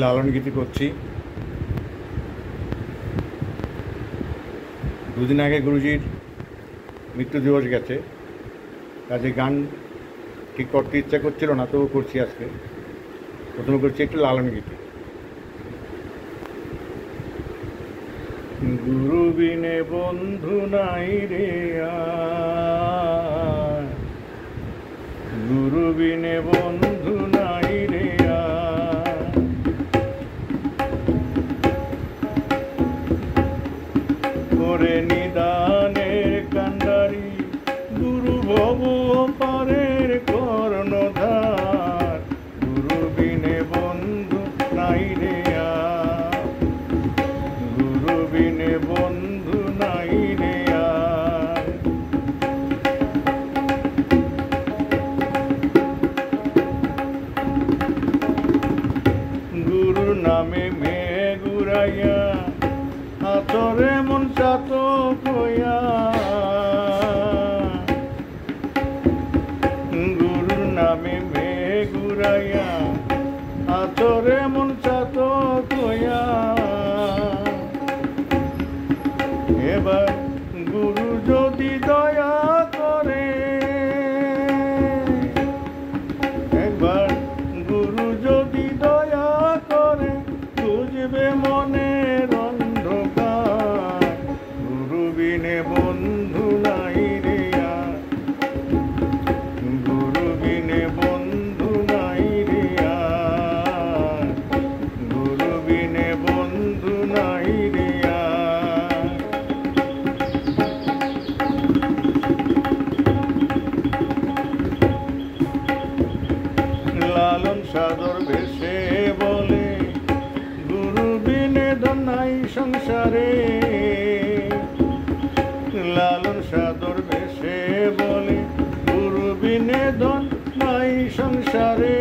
লালন গীতি করছি। দুদিন আগে গুরুজির মৃত্যু দিবস গেছে, কাজে গান ঠিক করতে ইচ্ছা করছিল না, তবু করছি। আজকে প্রথমে করছি একটু লালন গীতি। গুরু বিনে বন্ধু নাই রে আর, গুরু বিনে বন্ধু নাই রে আর, করে নিদানের কান্ডারি গুরু ভব পারের কর্ণধার, গুরু বিনে বন্ধু নাই রে আর, গুরু বিনে বন্ধু নাই রে আর। গুরুর নামে মেঘ উড়াইয়া আতরে মন চাতক হইয়া, গুরুর নামে মেঘ উড়াইয়া আতরে মন চাতক হইয়া, এবার গুরু যদি দয়া করে, একবার গুরু যদি দয়া করে, বুঝবে মনের অন্ধকার, গুরু বিনে বন্ধু নাই রে আর, গুরু বিনে বন্ধু নাই রে আর, গুরু বিনে বন্ধু নাই রে আর। লালন সাদর ভেসে বলে, গুরু বিনে ধন নাই সংসারে, লালন সাদর ভেসে বলে, গুরু বিনে ধন নাই সংসারে।